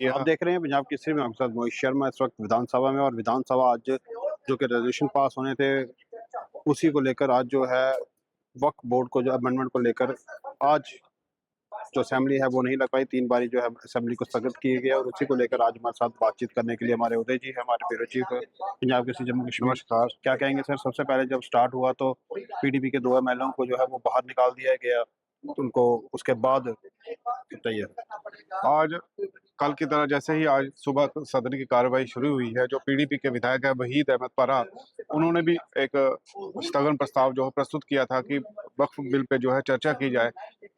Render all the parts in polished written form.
आप देख रहे हैं पंजाब केसरी में आपके साथ मोहित शर्मा इस वक्त विधानसभा में। और विधानसभा आज जो कि रेजोल्यूशन पास होने थे उसी को लेकर आज जो है वक्फ बोर्ड को जो अमेंडमेंट को लेकर आज जो असेंबली है वो नहीं लग पाई। 3 बारी जो है असेंबली को स्थगित किया गया और उसी को लेकर आज हमारे साथ बातचीत करने के लिए हमारे उदय जी है, हमारे ब्यूरो चीफ पंजाब केसरी जम्मू कश्मीर। नमस्कार। क्या कहेंगे सर? सबसे पहले जब स्टार्ट हुआ तो पीडीपी के 2 एमएलए को जो है वो बाहर निकाल दिया गया, उनको उसके बाद बताइए। आज कल की तरह जैसे ही आज सुबह सदन की कार्रवाई शुरू हुई है, जो पीडीपी के विधायक है वहीद अहमद परा, उन्होंने भी एक स्थगन प्रस्ताव जो है प्रस्तुत किया था कि वक्फ बिल पे जो है चर्चा की जाए।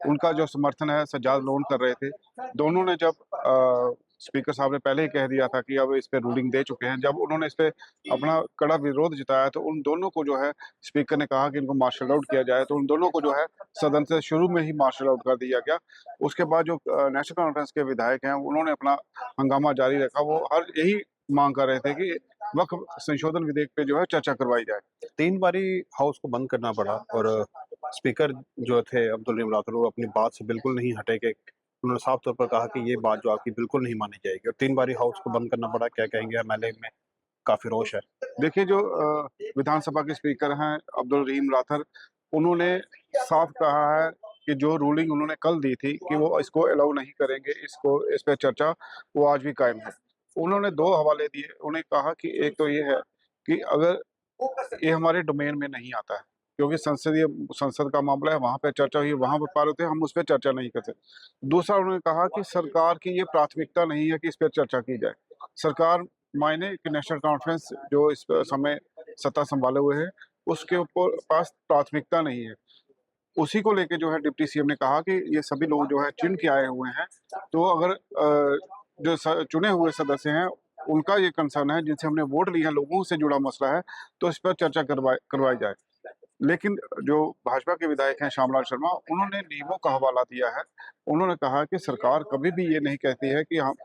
उनका जो समर्थन है सज्जाद लोन कर रहे थे। दोनों ने जब स्पीकर साहब ने पहले ही कह दिया था कि अब इस पे रूलिंग दे चुके हैं, जब उन्होंने इस पे अपना कड़ा विरोध जताया तो उन दोनों को जो है स्पीकर ने कहा कि इनको मार्शल आउट किया जाए, तो उन दोनों को जो है सदन से शुरू में ही मार्शल आउट कर दिया गया। उसके बाद जो नेशनल कॉन्फ्रेंस के विधायक हैं उन्होंने अपना हंगामा जारी रखा। वो हर यही मांग कर रहे थे कि वक्फ संशोधन विधेयक पे जो है चर्चा करवाई जाए। 3 बारी हाउस को बंद करना पड़ा और स्पीकर जो थे अब्दुल रहीम राठौर वो अपनी बात से बिल्कुल नहीं हटे कि उन्होंने साफ तौर पर कहा कि ये बात जो आपकी बिल्कुल नहीं मानी जाएगी और 3 बारी हाउस को बंद करना पड़ा। क्या कहेंगे? एमएलए में काफी रोष है। देखिए, जो विधानसभा के स्पीकर हैं अब्दुल रहीम राठौर, उन्होंने साफ कहा है कि जो रूलिंग उन्होंने कल दी थी कि वो इसको अलाउ नहीं करेंगे, इस पे चर्चा, वो आज भी कायम है। उन्होंने 2 हवाले दिए। उन्हें कहा कि एक तो ये है कि अगर ये हमारे डोमेन में नहीं आता है, क्योंकि संसद का मामला है, वहाँ पे चर्चा हुई, वहाँ पे पारित है, हम उस पे चर्चा नहीं करते। दूसरा, उन्होंने कहा कि सरकार की ये प्राथमिकता नहीं है कि इस पे चर्चा की जाए। सरकार मायने कि नेशनल कॉन्फ्रेंस जो इस समय सत्ता संभाले हुए है, उसके ऊपर पास प्राथमिकता नहीं है। उसी को लेके जो है डिप्टी सीएम ने कहा कि ये सभी लोग जो है चुन के आए हुए हैं, तो अगर जो चुने हुए सदस्य हैं उनका ये कंसर्न है, जिनसे हमने वोट लिए हैं, लोगों से जुड़ा मसला है, तो इस पर चर्चा करवाई जाए। लेकिन जो भाजपा के विधायक हैं श्यामलाल शर्मा, उन्होंने नियमों का हवाला दिया है। उन्होंने कहा कि सरकार कभी भी ये नहीं कहती है कि हम,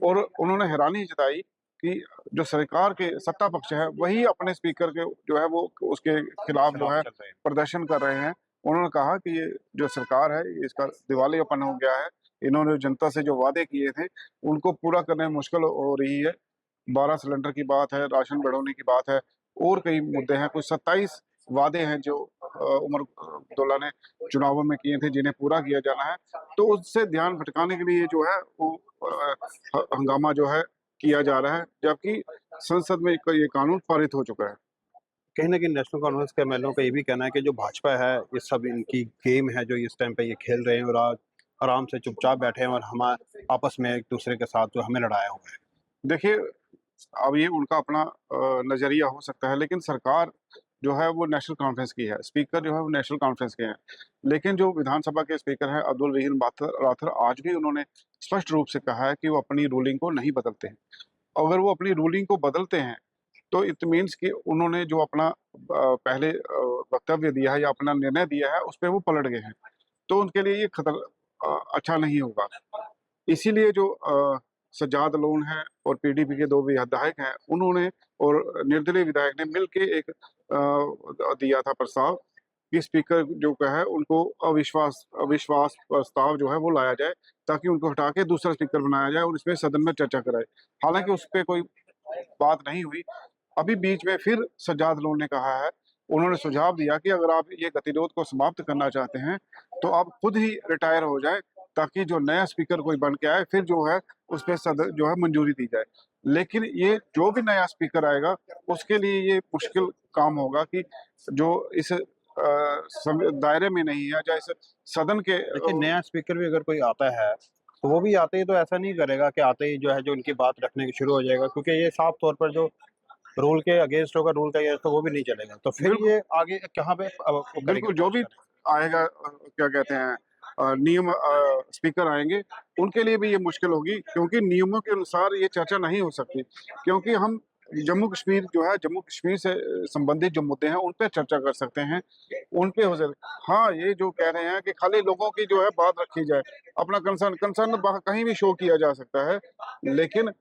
और उन्होंने हैरानी जताई कि जो सरकार के सत्ता पक्ष है वही अपने स्पीकर के जो है वो उसके खिलाफ जो है चल रहे हैं। प्रदर्शन कर रहे हैं। उन्होंने कहा कि ये जो सरकार है इसका दिवालियापन हो गया है। इन्होंने जनता से जो वादे किए थे उनको पूरा करने में मुश्किल हो रही है। 12 सिलेंडर की बात है, राशन बढ़ाने की बात है, और कई मुद्दे हैं। कुछ 27 वादे हैं जो उमर अब्दुल्ला ने चुनावों में किए थे, जिन्हें पूरा किया जाना है। तो उससे ध्यान भटकाने के लिए जो है वो हंगामा जो है किया जा रहा है, जबकि संसद में ये कानून पारित हो चुका है। कहीं न कहीं नेशनल कॉन्फ्रेंस के एमएलओ का ये भी कहना है कि जो भाजपा है ये सब इनकी गेम है जो इस टाइम पे ये खेल रहे हैं और आज आराम से चुपचाप बैठे हैं और हम आपस में एक दूसरे के साथ जो हमें लड़ाया हुआ है। देखिए, अब ये उनका अपना नज़रिया हो सकता है, लेकिन सरकार जो है वो नेशनल कॉन्फ्रेंस की है, स्पीकर जो है वो नेशनल कॉन्फ्रेंस के हैं। लेकिन जो विधानसभा के स्पीकर हैं अब्दुल रहीम राठौर, आज भी उन्होंने स्पष्ट रूप से कहा है कि वो अपनी रूलिंग को नहीं बदलते हैं। अगर वो अपनी रूलिंग को बदलते हैं, तो इट मीन्स कि उन्होंने जो अपना पहले वक्तव्य दिया है या अपना निर्णय दिया है, उस पे वो पलट गए हैं। तो उनके लिए ये अच्छा नहीं होगा। इसीलिए जो सज्जाद लोन है और पीडीपी के 2 विधायक हैं, उन्होंने और निर्दलीय विधायक ने मिलके एक दिया था प्रस्ताव कि स्पीकर जो का है उनको अविश्वास अविश्वास प्रस्ताव जो है वो लाया जाए, ताकि उनको हटा के दूसरा स्पीकर बनाया जाए और इसमें सदन में चर्चा कराए। हालाँकि उस पे कोई बात नहीं हुई। अभी बीच में फिर सज्जाद लोन ने कहा है, उन्होंने सुझाव दिया कि अगर आप ये गतिरोध को समाप्त करना चाहते हैं, तो आप खुद ही रिटायर हो जाएँ, ताकि जो नया स्पीकर कोई बन के आए, फिर जो है उस पे जो है मंजूरी दी जाए। लेकिन ये जो भी नया स्पीकर आएगा, उसके लिए ये मुश्किल काम होगा कि जो इस दायरे में नहीं है, या इस सदन के देखिए, नया स्पीकर भी अगर कोई आता है तो वो भी आते ही तो ऐसा नहीं करेगा कि आते ही जो है जो उनकी बात रखने की शुरू हो जाएगा, क्योंकि ये साफ तौर पर जो रूल के अगेंस्ट होगा, रूल का अगेंस्ट तो वो भी नहीं चलेगा। तो फिर बिल्कुल, ये आगे कहाँ पे वो करेंगे बिल्कुल, जो पहुँच भी करेंगे? आएगा, क्या कहते हैं, नियम स्पीकर आएँगे, उनके लिए भी ये मुश्किल होगी, क्योंकि नियमों के अनुसार ये चर्चा नहीं हो सकती। क्योंकि हम जम्मू कश्मीर जो है, जम्मू कश्मीर से संबंधित जो मुद्दे हैं, उन पे चर्चा कर सकते हैं, उन पे हो सक हाँ, ये जो कह रहे हैं कि खाली लोगों की जो है बात रखी जाए, अपना कंसर्न कंसर्न बाह कहीं भी शो किया जा सकता है, लेकिन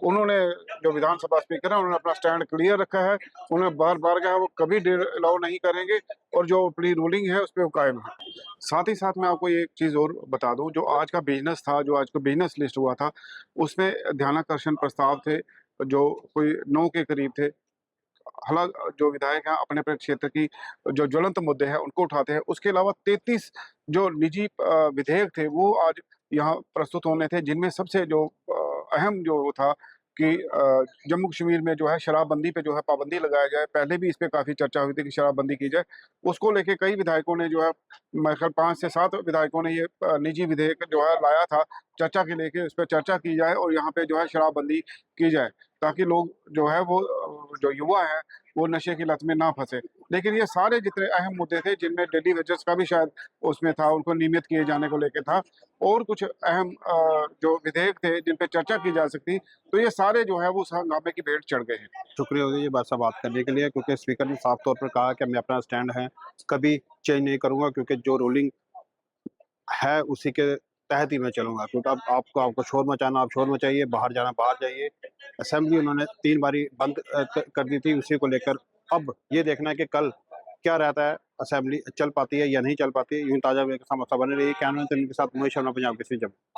उन्होंने जो विधानसभा स्पीकर है उन्होंने अपना स्टैंड क्लियर रखा है। उन्होंने बार-बार कहा वो कभी अलाउ नहीं करेंगे और जो अपनी रूलिंग है उस पे वो कायम है। साथ ही साथ मैं आपको एक चीज़ और बता दूँ, जो आज का बिज़नेस था, जो आज का बिज़नेस लिस्ट हुआ था, उसमें ध्यानाकर्षण प्रस्ताव थे, जो कोई 9 के करीब थे। हालाँकि जो विधायक हैं अपने-अपने क्षेत्र की जो ज्वलंत मुद्दे हैं उनको उठाते हैं। उसके अलावा 33 जो निजी विधेयक थे वो आज यहाँ प्रस्तुत होने थे, जिनमें सबसे जो अहम जो वो था कि जम्मू-कश्मीर में जो है शराबबंदी पे जो है पाबंदी लगाया जाए। पहले भी इस पे काफ़ी चर्चा हुई थी कि शराबबंदी की जाए। उसको लेके कई विधायकों ने जो है, मेरे ख़्याल 5 से 7 विधायकों ने ये निजी विधेयक जो है लाया था चर्चा के लेके, उस पे चर्चा की जाए और यहाँ पे जो है शराबबंदी की जाए, ताकि लोग जो है वो जो युवा हैं वो नशे की लत में ना फँसे। लेकिन ये सारे जितने अहम मुद्दे थे, जिनमें डेली वेजेस का भी शायद उसमें था, उनको नियमित किए जाने को लेके था, और कुछ अहम जो विधेयक थे जिन पे चर्चा की जा सकती, तो ये सारे जो है वो उस हंगामे की भेंट चढ़ गए हैं। शुक्रिया उदय जी बात करने के लिए, क्योंकि स्पीकर ने साफ तौर पर कहा कि मैं अपना स्टैंड है कभी चेंज नहीं करूँगा, क्योंकि जो रूलिंग है उसी के तहत ही मैं चलूँगा। क्योंकि अब आपको शोर मचाना आप शोर मचाइए, बाहर जाना बाहर जाइए। असेंबली उन्होंने 3 बारी बंद कर दी थी, उसी को लेकर अब ये देखना है कि कल क्या रहता है, असेंबली चल पाती है या नहीं चल पाती है। यूँ ताज़ा खबर के साथ बने रहिए। कैमरामैन के साथ महेश शर्मा, पंजाब केसरी, जम्मू।